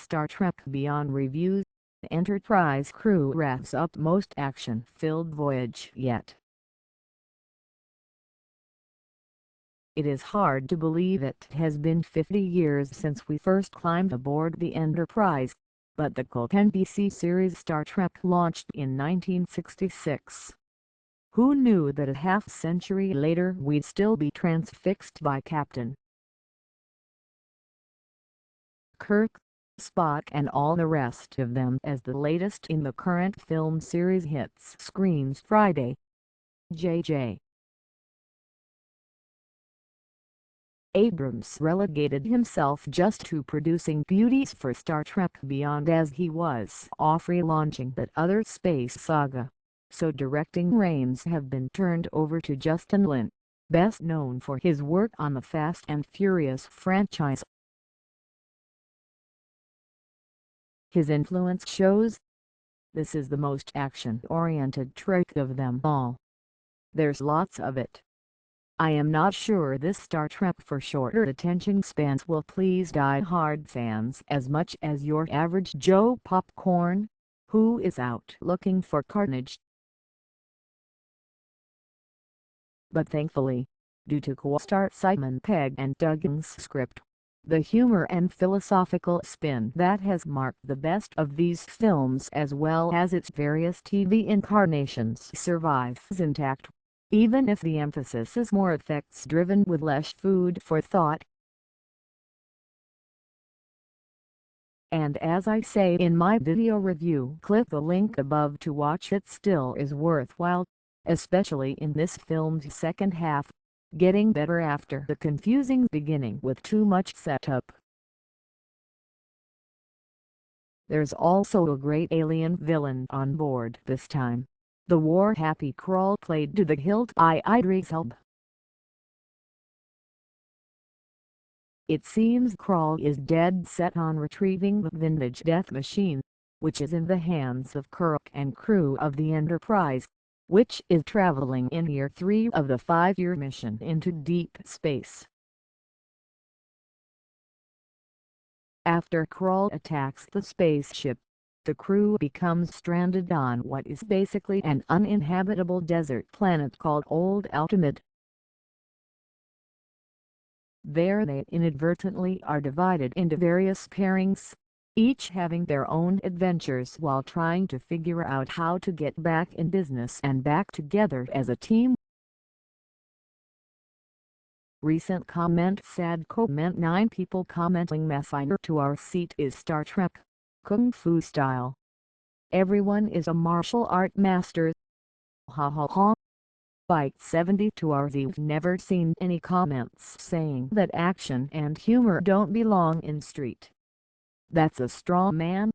Star Trek Beyond reviews, the Enterprise crew wraps up most action-filled voyage yet. It is hard to believe it has been 50 years since we first climbed aboard the Enterprise, but the cult NBC series Star Trek launched in 1966. Who knew that a half-century later we'd still be transfixed by Captain Kirk, Spock and all the rest of them as the latest in the current film series hits screens Friday. J.J. Abrams relegated himself just to producing beauties for Star Trek Beyond as he was off relaunching that other space saga, so directing reins have been turned over to Justin Lin, best known for his work on the Fast and Furious franchise. His influence shows. This is the most action-oriented Trek of them all. There's lots of it. I am not sure this Star Trek for shorter attention spans will please die-hard fans as much as your average Joe Popcorn, who is out looking for carnage. But thankfully, due to co-star Simon Pegg and Duggan's script, the humor and philosophical spin that has marked the best of these films as well as its various TV incarnations survives intact, even if the emphasis is more effects-driven with less food for thought. And as I say in my video review, click the link above to watch it. Still is worthwhile, especially in this film's second half, getting better after the confusing beginning with too much setup. There's also a great alien villain on board this time, the war-happy Krall played to the hilt by Idris Elba. It seems Krall is dead set on retrieving the vintage death machine, which is in the hands of Kirk and crew of the Enterprise, which is traveling in year 3 of the 5-year mission into deep space. After Krall attacks the spaceship, the crew becomes stranded on what is basically an uninhabitable desert planet called Old Ultimate. There they inadvertently are divided into various pairings, each having their own adventures while trying to figure out how to get back in business and back together as a team. Recent comment: sad comment. 9 people commenting Messiah to our seat is Star Trek, Kung Fu style. Everyone is a martial art master. Ha ha ha. Bite 70 to hoursI've never seen any comments saying that action and humor don't belong in Street. That's a straw man.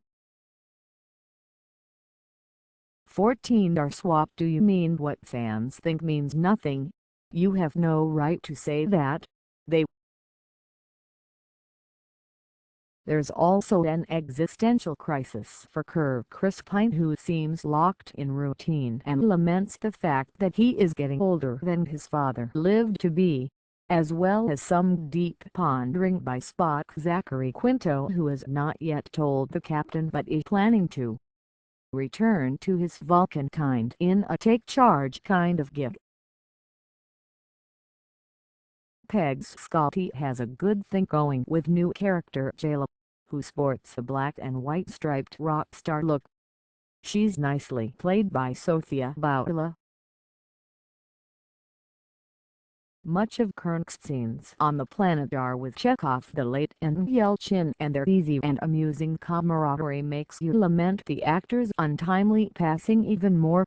14 swap. Do you mean what fans think means nothing? You have no right to say that. There's also an existential crisis for Kirk Crispine, who seems locked in routine and laments the fact that he is getting older than his father lived to be, as well as some deep pondering by Spock Zachary Quinto, who has not yet told the captain but is planning to return to his Vulcan kind in a take charge kind of gig. Pegg's Scotty has a good thing going with new character Jayla, who sports a black and white striped rock star look. She's nicely played by Sofia Boutella. Much of Kirk's scenes on the planet are with Chekhov, the late Anton Yelchin, and their easy and amusing camaraderie makes you lament the actor's untimely passing even more.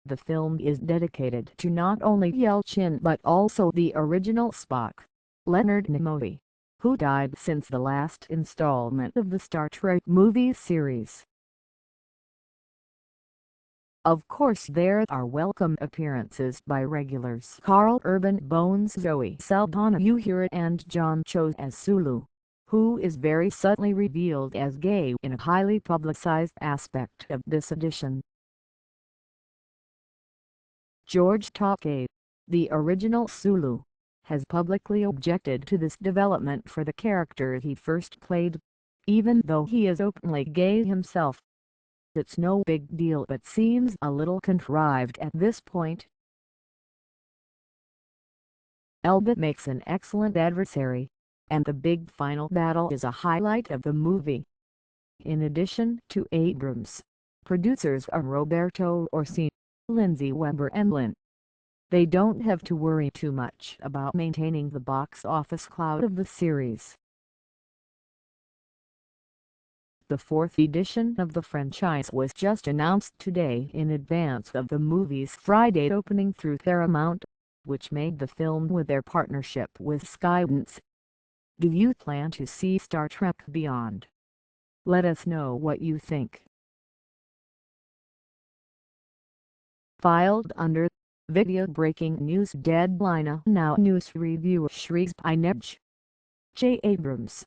The film is dedicated to not only Yelchin but also the original Spock, Leonard Nimoy, who died since the last installment of the Star Trek movie series. Of course there are welcome appearances by regulars Karl Urban, Bones, Zoe Saldana, and Jon Cho as Sulu, who is very subtly revealed as gay in a highly publicized aspect of this edition. George Takei, the original Sulu, has publicly objected to this development for the character he first played, even though he is openly gay himself. It's no big deal but seems a little contrived at this point. Elba makes an excellent adversary, and the big final battle is a highlight of the movie. In addition to Abrams, producers are Roberto Orci, Lindsey Weber and Lin. They don't have to worry too much about maintaining the box office clout of the series. The fourth edition of the franchise was just announced today in advance of the movie's Friday opening through Paramount, which made the film with their partnership with Skydance. Do you plan to see Star Trek Beyond? Let us know what you think. Filed under Video Breaking News Deadline Now News Review hoursI've PineJ.J Abrams